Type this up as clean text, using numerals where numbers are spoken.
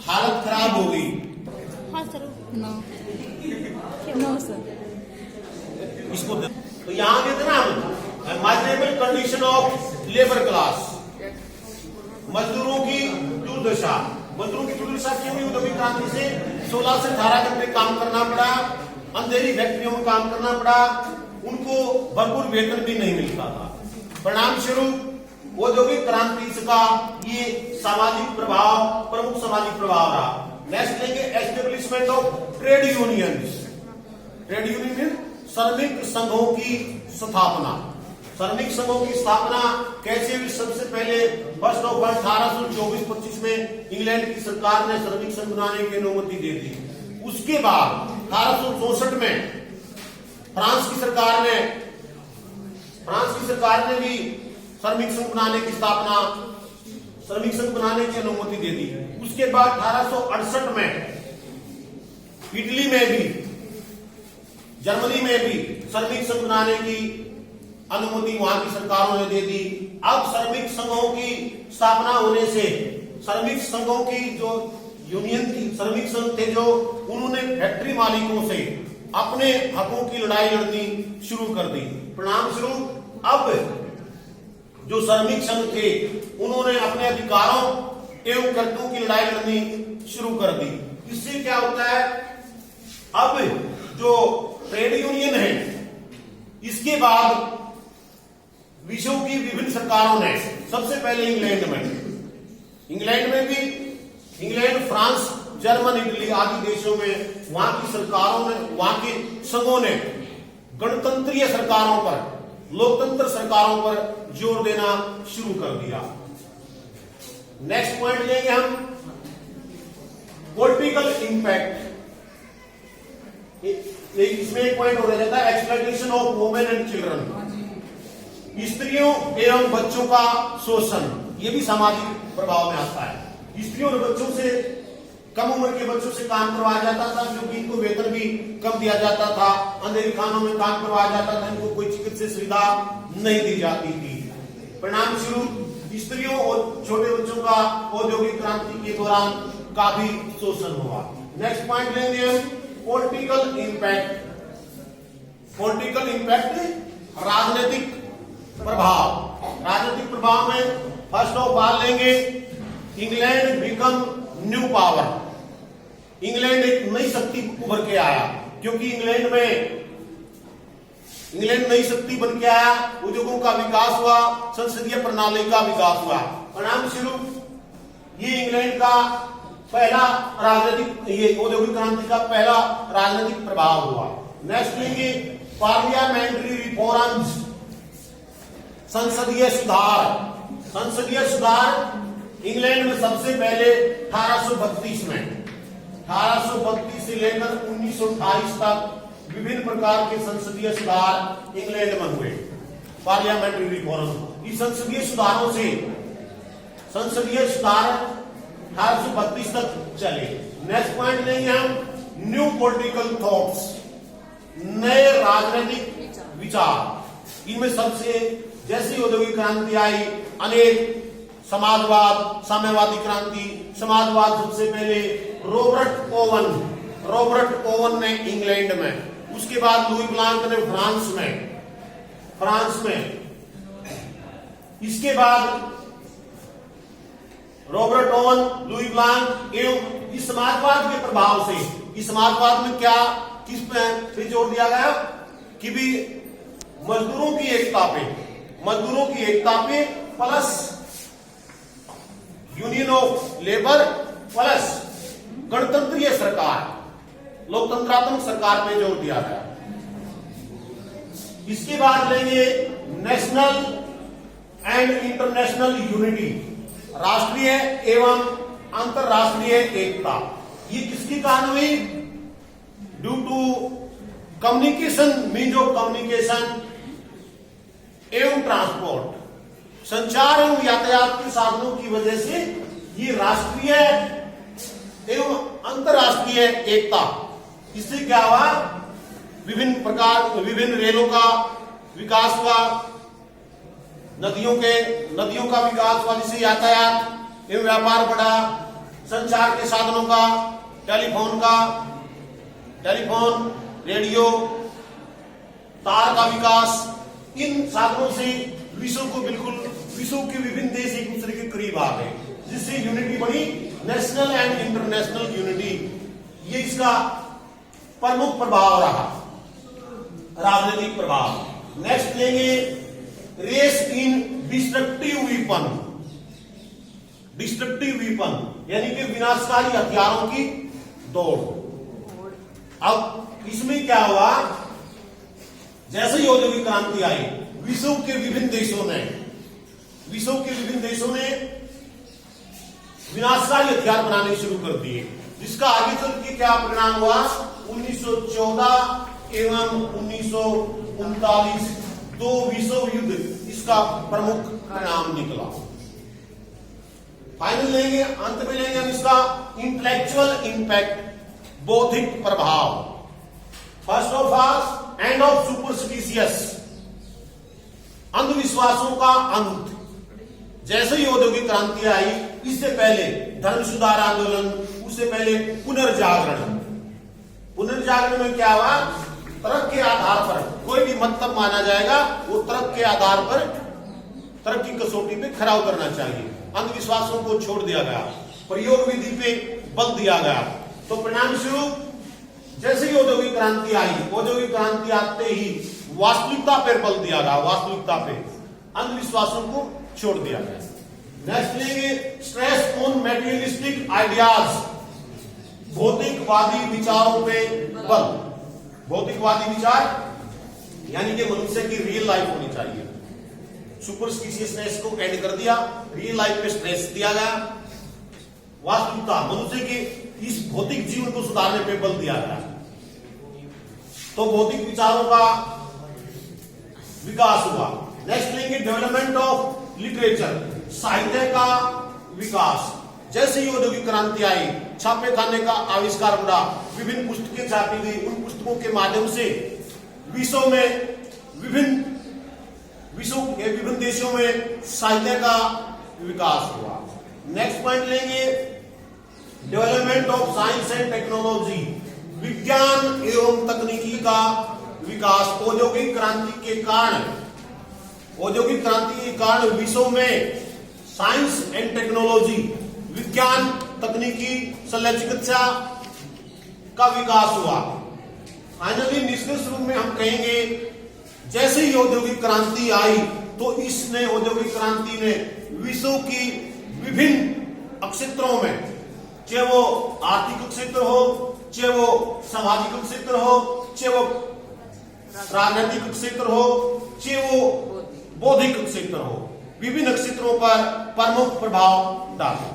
हालत खराब हो गई। हाँ सर। No sir. इसको तो यहाँ देते ना हम miserable condition of labour class, मजदूरों की दुर्दशा। मजदूरों की दुर्दशा क्यों हुई? औद्योगिक क्रांति से 16 से 18 घंटे काम करना पड़ा, अंधेरी फैक्ट्रियों में काम करना पड़ा, उनको भरपूर वेतन भी नहीं मिलता था। परिणाम स्वरूप औद्योगिक क्रांति का ये सामाजिक प्रभाव, प्रमुख सामाजिक प्रभाव रहा। नेक्स्ट लेंगे establishment of trade unions. Trade union श्रमिक संघों की स्थापना। श्रमिक संघों की स्थापना कैसे हुई? सबसे पहले 1 अक्टूबर 1824-25 में इंग्लैंड की सरकार ने श्रमिक संघ बनाने की अनुमति दे दी। उसके बाद 1864 में फ्रांस की सरकार ने भी श्रमिक संघ बनाने की स्थापना, श्रमिक संघ बनाने की अनुमति दे दी। उसके बाद 1868 में इटली में भी, जर्मनी में भी श्रमिक संघ बनाने की अनुमति वहां की सरकारों ने दे दी। अब श्रमिक संघों की स्थापना होने से श्रमिक संघों की जो यूनियन थी, श्रमिक संघ थे जो, उन्होंने फैक्ट्री मालिकों से अपने हकों की लड़ाई लड़नी शुरू कर दी। परिणाम स्वरूप अब जो श्रमिक संघ थे उन्होंने अपने अधिकारों एवं कर्तव्यों की लड़ाई लड़नी शुरू कर दी। इससे क्या होता है? अब जो ट्रेड यूनियन है, इसके बाद विश्व की विभिन्न सरकारों ने, सबसे पहले इंग्लैंड में भी, इंग्लैंड, फ्रांस, जर्मन, इटली आदि देशों में वहां की सरकारों ने, वहां के संघों ने गणतंत्रीय सरकारों पर, लोकतंत्र सरकारों पर जोर देना शुरू कर दिया। नेक्स्ट पॉइंट लेंगे हम पॉलिटिकल इंपैक्ट। इसमें एक पॉइंट हो जाता है exploitation of women and children. स्त्रियों एवं बच्चों का शोषण, ये भी सामाजिक प्रभाव में आता है। स्त्रियों और बच्चों से, कम उम्र के बच्चों से काम करवाया जाता था, क्योंकि इनको वेतन भी कम दिया जाता था, अंधेरी खानों में काम करवाया जाता था, इनको कोई चिकित्सा सुविधा नहीं दी जाती थी। परिणाम स्वरूप स्त्रियों और छोटे बच्चों का औद्योगिक क्रांति के दौरान काफी शोषण हुआ। नेक्स्ट पॉइंट लेंगे हम पॉलिटिकल इंपैक्ट। पॉलिटिकल इंपैक्ट, राजनीतिक प्रभाव। राजनीतिक प्रभाव में फर्स्ट ऑफ ऑल लेंगे England become new power. England एक नई शक्ति उभर के आया, क्योंकि इंग्लैंड नई शक्ति बन के आया, उद्योगों का विकास हुआ, संसदीय प्रणाली का विकास हुआ। परिणाम स्वरूप ये इंग्लैंड का पहला राजनीतिक, ये औद्योगिक क्रांति का पहला राजनीतिक प्रभाव हुआ। नेक्स्ट लेंगे पार्लियामेंट्री रिफॉर्म्स, संसदीय सुधार। संसदीय सुधार इंग्लैंड में सबसे पहले 1832 में, 1832 से लेकर 1928 तक विभिन्न प्रकार के संसदीय सुधार इंग्लैंड में हुए, पार्लियामेंट्री रिफॉर्म। इस संसदीय सुधारों से, संसदीय सुधार 1832 तक चले। नेक्स्ट पॉइंट लेंगे हम न्यू पॉलिटिकल थॉट्स, नए राजनीतिक विचार। इनमें सबसे, जैसी औद्योगिक क्रांति आई, अनेक समाजवाद, साम्यवादी क्रांति, समाजवाद सबसे पहले रॉबर्ट ओवन ने इंग्लैंड में, उसके बाद लुई ब्लांक ने फ्रांस में, इसके बाद रॉबर्ट ओवन, लुई ब्लांक एवं इस समाजवाद के प्रभाव से, इस समाजवाद में क्या, किस पे जोर दिया गया कि भी मजदूरों की एकता पे plus union of labour plus गणतंत्रीय सरकार, लोकतंत्रात्मक सरकार पे जोर दिया गया। इसके बाद लेंगे नेशनल एंड इंटरनेशनल यूनिटी, राष्ट्रीय एवं अंतरराष्ट्रीय एकता। ये किसकी कारण हुई? Due to communication, means of communication एवं ट्रांसपोर्ट, संचार एवं यातायात के साधनों की वजह से ये राष्ट्रीय एवं अंतरराष्ट्रीय एकता, इससे क्या हुआ? विभिन्न रेलों का विकास हुआ, नदियों का विकास हुआ, जिससे यातायात एवं व्यापार बढ़ा, संचार के साधनों का, टेलीफोन, रेडियो, तार का विकास, इन साधनों से विश्व के विभिन्न देश एक दूसरे के करीब आ गए, जिससे यूनिटी बनी, नेशनल एंड इंटरनेशनल यूनिटी। ये इसका प्रमुख प्रभाव रहा, राजनीतिक प्रभाव। नेक्स्ट लेंगे रेस इन डिस्ट्रक्टिव वीपन, यानी कि विनाशकारी हथियारों की दौड़। अब इसमें क्या हुआ, जैसे ही औद्योगिक क्रांति आई, विश्व के विभिन्न देशों ने विनाशकारी हथियार बनाने शुरू कर दिए, जिसका आगे चल के क्या परिणाम हुआ, 1914 एवं 1939 दो विश्व युद्ध इसका प्रमुख परिणाम निकला। फाइनल लेंगे, अंत में लेंगे हम इसका इंटेलेक्चुअल इंपैक्ट, बौद्धिक प्रभाव। First of all, end of superstitious, अंधविश्वासों का अंत। जैसे ही औद्योगिक क्रांति आई, इससे पहले धर्म सुधार आंदोलन, उससे पहले पुनर्जागरण में क्या हुआ, तर्क के आधार पर कोई भी मत तब माना जाएगा, वो तर्क के आधार पर, तर्क की कसौटी पे खरा उतरना चाहिए। अंधविश्वासों को छोड़ दिया गया, प्रयोग विधि पे बल दिया गया। तो परिणाम स्वरूप जैसे ही औद्योगिक क्रांति आई, औद्योगिक क्रांति आते ही वास्तविकता पर बल दिया गया, वास्तविकता पे अंधविश्वासों को छोड़ दिया गया। नेक्स्ट लेंगे स्ट्रेस ऑन मटेरियलिस्टिक आइडियाज, भौतिकवादी विचारों पे बल। भौतिकवादी विचार यानी कि मनुष्य की रियल लाइफ होनी चाहिए। सुपरस्टिशियसनेस को एड कर दिया, रियल लाइफ पे स्ट्रेस दिया गया, वास्तविकता, मनुष्य के इस भौतिक जीवन को सुधारने पे बल दिया गया। तो भौतिक विचारों का विकास हुआ। नेक्स्ट लेंगे डेवलपमेंट ऑफ लिटरेचर, साहित्य का विकास। जैसे ही औद्योगिक क्रांति आई, छापे खाने का आविष्कार बढ़ा, विभिन्न पुस्तकें छापी गई, उन पुस्तकों के माध्यम से विश्व में विभिन्न देशों में साहित्य का विकास हुआ। नेक्स्ट पॉइंट लेंगे development of science and technology, विज्ञान एवं तकनीकी का विकास। औद्योगिक क्रांति के कारण विश्व में साइंस एंड टेक्नोलॉजी, विज्ञान, तकनीकी, शल्य चिकित्सा का विकास हुआ। फाइनली निष्कर्ष रूप में हम कहेंगे, जैसे ही औद्योगिक क्रांति आई, तो इसने, औद्योगिक क्रांति ने विश्व की विभिन्न क्षेत्रों में, चाहे वो आर्थिक क्षेत्र हो, चाहे वो सामाजिक क्षेत्र हो, चाहे वो राजनीतिक क्षेत्र हो, चाहे वो बौद्धिक क्षेत्र हो, विभिन्न क्षेत्रों पर प्रमुख प्रभाव डाला।